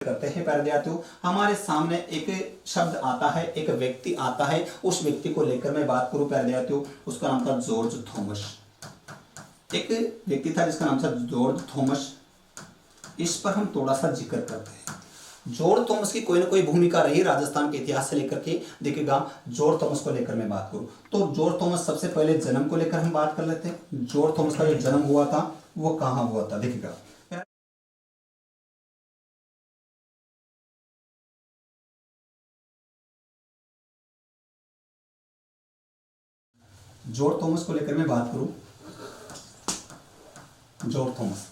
करते हैं प्यारे विद्यार्थियों। हमारे सामने एक शब्द आता है, एक व्यक्ति आता है, उस व्यक्ति को लेकर मैं बात करूं प्यारे विद्यार्थियों, उसका नाम था जॉर्ज थॉमस। एक व्यक्ति था जिसका नाम था जॉर्ज थॉमस। इस पर हम थोड़ा सा जिक्र करते हैं। जॉर्ज थॉमस की कोई ना कोई भूमिका रही राजस्थान के इतिहास से लेकर के। देखिएगा, जॉर्ज थॉमस को लेकर मैं बात करूं तो जॉर्ज थॉमस सबसे पहले जन्म को लेकर हम बात कर लेते हैं। जॉर्ज थॉमस का जो जन्म हुआ था वो कहां हुआ था? देखिएगा, जॉर्ज थॉमस को लेकर मैं बात करूं, जॉर्ज थॉमस,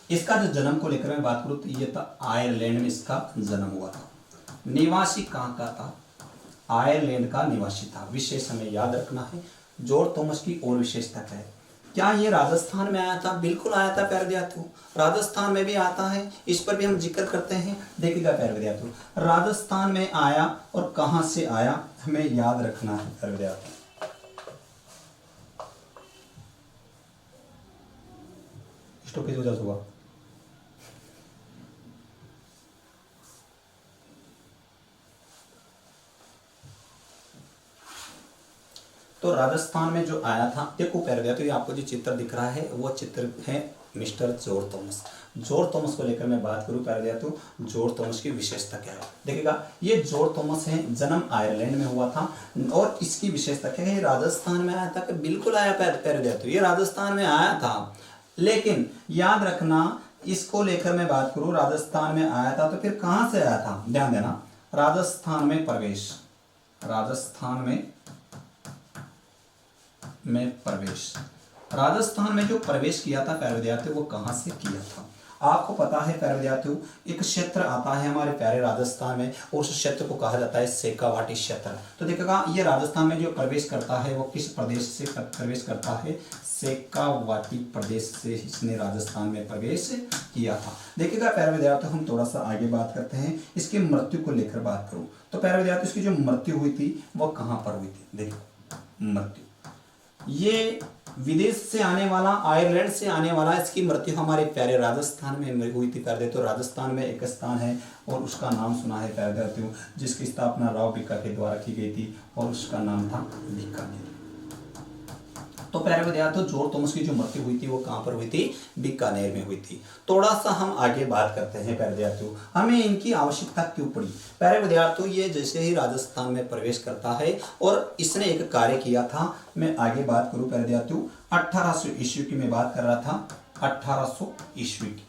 इसका जो जन्म को लेकर मैं बात करूं तो ये था आयरलैंड में इसका जन्म हुआ था। निवासी कहां का था? आयरलैंड का निवासी था। विशेष हमें याद रखना है। जॉर्ज थॉमस की और विशेषता क्या है? क्या ये राजस्थान में आया था? बिल्कुल आया था प्यारे विद्यार्थियों, राजस्थान में भी आता है, इस पर भी हम जिक्र करते हैं। देखिएगा प्यारे विद्यार्थियों, राजस्थान में आया और कहां से आया हमें याद रखना है प्यारे विद्यार्थियों। स्टॉपेज हो जाता हुआ तो राजस्थान में जो आया था, देखो प्यारे विद्यार्थियों, आपको जो चित्र दिख रहा है वो चित्र है mister George Thomas. George Thomas को लेकर मैं बात करूं प्यारे विद्यार्थियों, जॉर्ज थॉमस की विशेषता क्या है? देखिएगा, ये जॉर्ज थॉमस है, जन्म आयरलैंड में हुआ था और इसकी विशेषता क्या है? ये राजस्थान में आया था कि बिल्कुल आया प्यारे विद्यार्थियों, ये राजस्थान में आया था। लेकिन याद रखना, इसको लेकर मैं बात करूं, राजस्थान में आया था तो फिर कहां से आया था? ध्यान देना, राजस्थान में प्रवेश, राजस्थान में प्रवेश, राजस्थान में जो प्रवेश किया था प्यारे विद्यार्थियों वो कहां से किया था? आपको पता है प्यारे विद्यार्थियों, एक क्षेत्र आता है हमारे प्यारे राजस्थान में और उस क्षेत्र को कहा जाता है शेखावाटी क्षेत्र। तो देखिएगा, ये राजस्थान में जो प्रवेश करता है वो किस प्रदेश से प्रवेश करता है? शेखावाटी प्रदेश से इसने राजस्थान में प्रवेश किया था। देखिएगा प्यारे विद्यार्थियों, हम थोड़ा सा आगे बात करते हैं। इसकी मृत्यु को लेकर बात करूं तो प्यारे विद्यार्थियों, इसकी जो मृत्यु हुई थी वो कहां पर हुई थी? देखो, मृत्यु ये विदेश से आने वाला, आयरलैंड से आने वाला, इसकी मृत्यु हमारे प्यारे राजस्थान में हुई थी प्यारे। तो राजस्थान में एक स्थान है और उसका नाम सुना है प्यारे विद्यार्थियों, जिसकी स्थापना राव भिक्का के द्वारा की गई थी और उसका नाम था बीकानेर। तो प्यारे विद्यार्थियों, जॉर्ज थॉमस की जो मृत्यु हुई थी वो कहां पर हुई थी? बीकानेर में हुई थी। थोड़ा सा हम आगे बात करते हैं प्यारे विद्यार्थियों, हमें इनकी आवश्यकता क्यों पड़ी? प्यारे विद्यार्थियों, ये जैसे ही राजस्थान में प्रवेश करता है और इसने एक कार्य किया था, मैं आगे बात करूं प्यारे विद्यार्थियों, 1800 ईस्वी की मैं बात कर रहा था, 1800 ईस्वी की।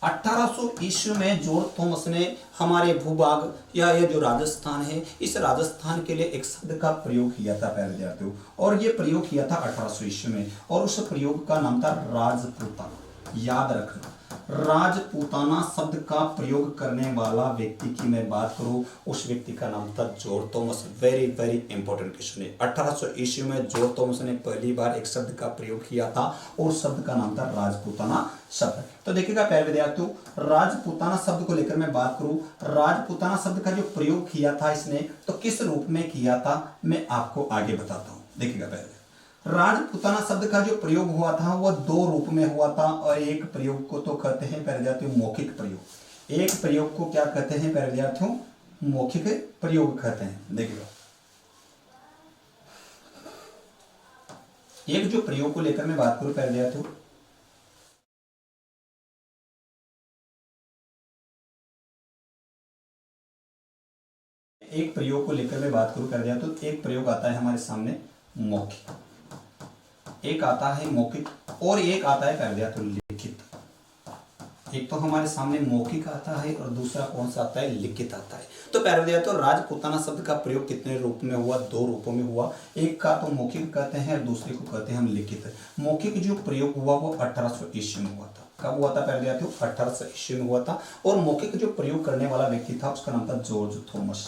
1800 ईस्वी में जॉर्ज थॉमस ने हमारे भूभाग या ये जो राजस्थान है, इस राजस्थान के लिए एक शब्द का प्रयोग किया था प्यारे विद्यार्थियों, और ये प्रयोग किया था 1800 ईस्वी में, और उस प्रयोग का नाम था राजपूताना। याद रखना, राजपूताना शब्द का प्रयोग करने वाला व्यक्ति की मैं बात करूं, उस व्यक्ति का नाम था George Thomas. Very very important question है। 1800 ईस्वी में जॉर्ज थॉमस ने पहली बार एक शब्द का प्रयोग किया था और शब्द का नाम था राजपूताना शब्द। तो देखिएगा प्यारे विद्यार्थियों, राजपूताना शब्द को लेकर मैं बात करूं, राजपूताना शब्द का जो प्रयोग किया था इसने, तो किस रूप में किया था मैं आपको आगे बताता हूं। देखिएगा पहले, राजपूताना शब्द का जो प्रयोग हुआ था वो दो रूप में हुआ था, और एक प्रयोग को तो कहते हैं प्यारे विद्यार्थियों मौखिक प्रयोग। एक प्रयोग को क्या कहते हैं प्यारे विद्यार्थियों? मौखिक प्रयोग कहते हैं। देखिएगा, एक जो प्रयोग को लेकर मैं बात करूं प्यारे विद्यार्थियों, एक प्रयोग को लेकर मैं बात करूं प्यारे विद्यार्थियों, तो एक प्रयोग आता है हमारे सामने मौखिक, एक आता है मौखिक और एक आता है प्यारे विद्यार्थियों लिखित। एक तो हमारे सामने मौखिक आता है और दूसरा कौन सा आता है? लिखित आता है। तो प्यारे विद्यार्थियों, राजपूताना शब्द का प्रयोग कितने रूप में हुआ? दो रूपों में हुआ। एक का तो मौखिक कहते हैं और दूसरे को कहते हैं हम लिखित। मौखिक जो प्रयोग हुआ वो 1800 ईस्वी में हुआ था। कब हुआ था प्यारे विद्यार्थियों? 1800 ईस्वी में हुआ था। और मौखिक जो प्रयोग करने वाला व्यक्ति था उसका नाम था जॉर्ज थॉमस।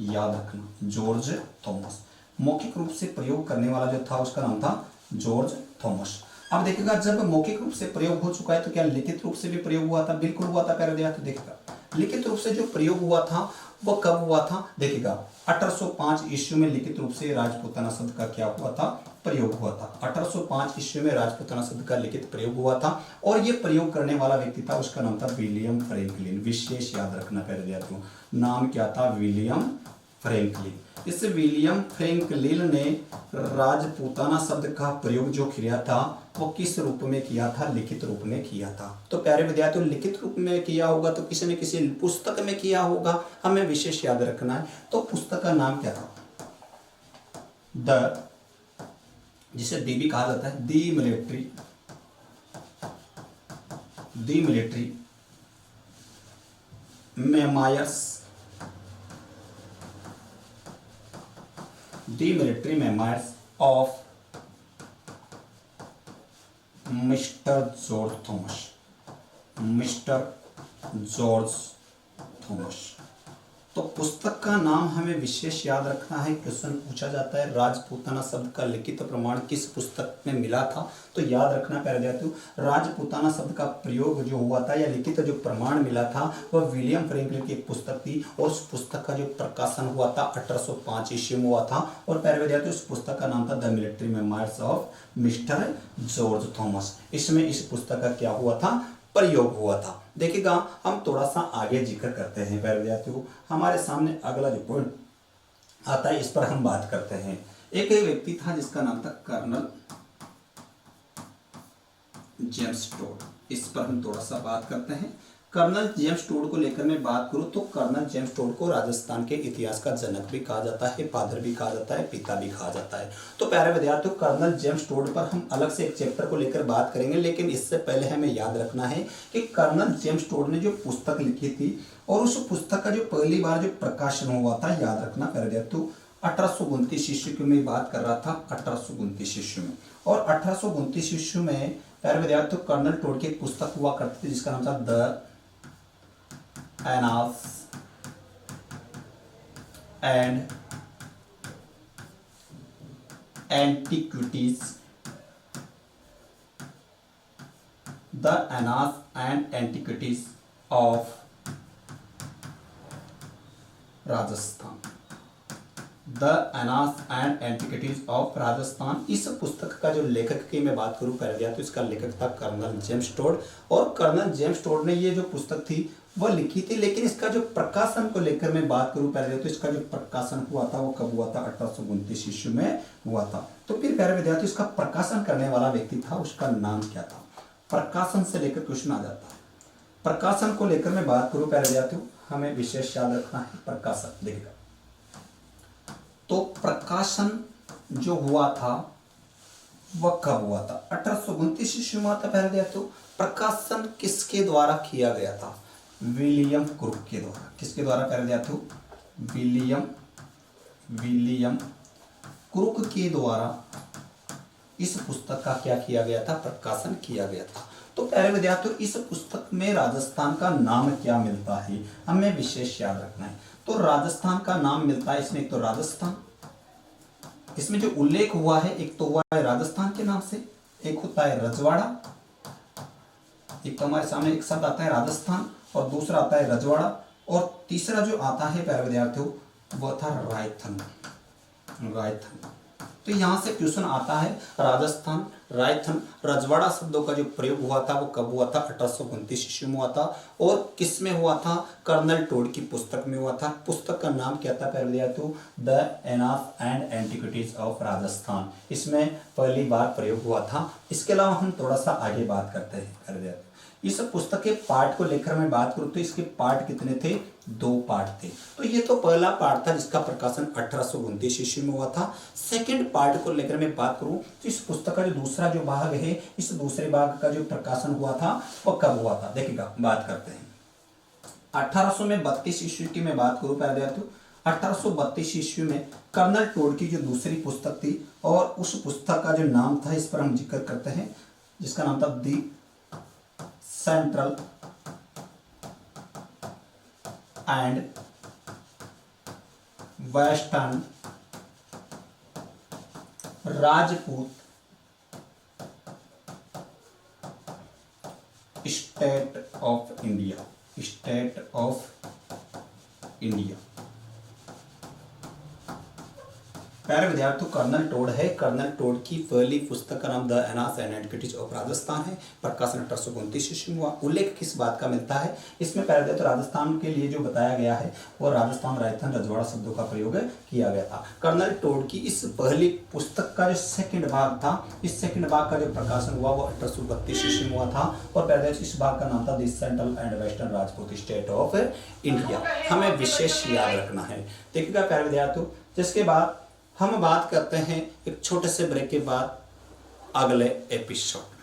याद रखना, जॉर्ज थॉमस। मौखिक रूप से प्रयोग करने वाला जो था उसका नाम था जॉर्ज थॉमस। अब देखिएगा, जब मौखिक रूप से प्रयोग हो चुका है तो क्या लिखित रूप से भी प्रयोग हुआ था? बिल्कुल हुआ था प्यारे विद्यार्थी। देखिएगा, लिखित रूप से जो प्रयोग हुआ था वो कब हुआ था? देखिएगा, 1805 ईस्वी में लिखित रूप से राजपूताना शब्द का क्या हुआ था? प्रयोग हुआ था। 1805 ईस्वी में राजपूताना शब्द का लिखित प्रयोग हुआ था और ये प्रयोग करने वाला व्यक्ति था, उसका नाम था विलियम फ्रैंकलिन। विशेष याद रखना प्यारे विद्यार्थियों, नाम क्या था? William Franklin. इस विलियम फ्रैंकलिन ने राजपूताना शब्द का प्रयोग जो किया था वो किस रूप में किया था? लिखित रूप में किया था। तो प्यारे विद्यार्थियों, लिखित रूप में किया होगा तो किसी न किसी पुस्तक में किया होगा, हमें विशेष याद रखना है। तो पुस्तक का नाम क्या था? द, जिसे डी भी कहा जाता है, the military memoirs, the military memoirs of mister George Thomas. तो पुस्तक का नाम हमें विशेष याद रखना है। क्वेश्चन पूछा जाता है राजपूताना शब्द का लिखित प्रमाण किस पुस्तक में मिला था, तो याद रखना प्यारे विद्यार्थियों, राजपूताना शब्द का प्रयोग जो हुआ था या लिखित जो प्रमाण मिला था वह विलियम फ्रैंकलिन की एक पुस्तक थी और उस पुस्तक का जो प्रकाशन हुआ था 1805 ईस्वी में हुआ था। और प्यारे विद्यार्थियों, उस पुस्तक का नाम था the military memoirs of mister George Thomas. इसमें इस पुस्तक का क्या हुआ था? प्रयोग हुआ था। देखिएगा, हम थोड़ा सा आगे जिक्र करते हैं प्यारे विद्यार्थियों, हमारे सामने अगला जो पॉइंट आता है इस पर हम बात करते हैं। एक व्यक्ति था जिसका नाम था कर्नल जेम्स टोड। इस पर हम थोड़ा सा बात करते हैं। कर्नल जेम्स टोड को लेकर मैं बात करूं तो कर्नल जेम्स टोड को राजस्थान के इतिहास का जनक भी कहा जाता है, फादर भी कहा जाता है, पिता भी कहा जाता है। तो प्यारे विद्यार्थियों, कर्नल जेम्स टोड पर हम अलग से एक चैप्टर को लेकर बात करेंगे, लेकिन इससे पहले हमें याद रखना है कि कर्नल जेम्स टोड ने जो पुस्तक लिखी थी और उस पुस्तक का जो पहली बार जो प्रकाशन हुआ था, याद रखना प्यारे विद्यार्थियों, 1829 ईस्वी की मैं बात कर रहा था, 1829 ईस्वी में। और 1829 ईस्वी में प्यारे विद्यार्थियों कर्नल टोड की एक पुस्तक हुआ करती थी जिसका नाम था the annals and antiquities, the annals and antiquities of Rajasthan, the annals and antiquities of Rajasthan. इस पुस्तक का जो लेखक की मैं बात करूं कर दिया तो इसका लेखक था कर्नल जेम्स टोड। और कर्नल जेम्स टोड ने ये जो पुस्तक थी वह लिखी थी, लेकिन इसका जो प्रकाशन को लेकर मैं बात करूं पहले तो इसका जो प्रकाशन हुआ था वो कब हुआ था? 1829 ईस्वी में हुआ था। तो फिर प्यारे विद्यार्थी, इसका प्रकाशन करने वाला व्यक्ति था, उसका नाम क्या था? प्रकाशन से लेकर क्वेश्चन आ जाता है। प्रकाशन को लेकर मैं बात करूं प्यारे विद्यार्थियों, हमें विशेष याद रखना है प्रकाशन। देखिएगा, तो प्रकाशन जो हुआ था वह कब हुआ था? 1829 ईस्वी में था प्यारे विद्यार्थियों। प्रकाशन किसके द्वारा किया गया था? विलियम क्रुक के द्वारा। किसके द्वारा प्यारे विद्यार्थियों? विलियम क्रुक के द्वारा इस पुस्तक का क्या किया गया था? प्रकाशन किया गया था। तो प्यारे विद्यार्थियों, इस पुस्तक में राजस्थान का नाम क्या मिलता है, हमें विशेष याद रखना है। तो राजस्थान का नाम मिलता है इसमें, एक तो राजस्थान, इसमें जो उल्लेख हुआ है एक तो हुआ है राजस्थान के नाम से, एक होता है रजवाड़ा, एक तो हमारे सामने एक शब्द आता है राजस्थान और दूसरा आता है रजवाड़ा, और तीसरा जो आता है प्यारे विद्यार्थियों वह था रायथन। तो यहां से क्वेश्चन आता है राजस्थान, रायथन, रजवाड़ा शब्दों का जो प्रयोग हुआ था वो कब हुआ था? 1829 ईस्वी में हुआ था। और किस में हुआ था? कर्नल टोड की पुस्तक में हुआ था। पुस्तक का नाम क्या था प्यारे विद्यार्थियों? The annals and antiquities of Rajasthan. इसमें पहली बार प्रयोग हुआ था। इसके अलावा हम थोड़ा सा आगे बात करते हैं प्यारे विद्यार्थियों। इस पुस्तक के पार्ट को लेकर मैं बात करूं तो इसके पार्ट कितने थे? 2 पार्ट थे। तो ये तो पहला पार्ट था जिसका प्रकाशन 1829 ईस्वी में हुआ था। सेकंड पार्ट को लेकर मैं बात करूं तो इस पुस्तक का जो दूसरा जो भाग है, इस दूसरे भाग का जो प्रकाशन हुआ था वह कब हुआ था? देखिएगा, बात करते हैं। 1832 ईस्वी की मैं बात करूं पहले तो 1832 ईस्वी में कर्नल टोड की जो दूसरी पुस्तक थी और उस पुस्तक का जो नाम था इस पर हम जिक्र करते हैं, जिसका नाम था the central and western Rajput state of India, state of India. प्यारे विद्यार्थियों, कर्नल टोड है। कर्नल टोड की पहली पुस्तक का नाम the annals and antiquities of Rajasthan है। प्रकाशन 1829 ईस्वी में हुआ। उल्लेख किस बात का मिलता है इसमें? प्यारे विद्यार्थियों, राजस्थान के लिए जो बताया गया है वो राजस्थान, राजस्थान, रजवाड़ा शब्दों का प्रयोग किया गया था। कर्नल टोड की इस पहली पुस्तक का जो सेकंड भाग था, इस सेकंड भाग का जो प्रकाशन हुआ वो 1832 ईस्वी में हुआ था। और प्यारे विद्यार्थियों, इस भाग का नाम था the central and western Rajput state of India. हमें विशेष याद रखना है। देखिएगा प्यारे विद्यार्थियों, जिसके बाद हम बात करते हैं एक छोटे से ब्रेक के बाद अगले एपिसोड।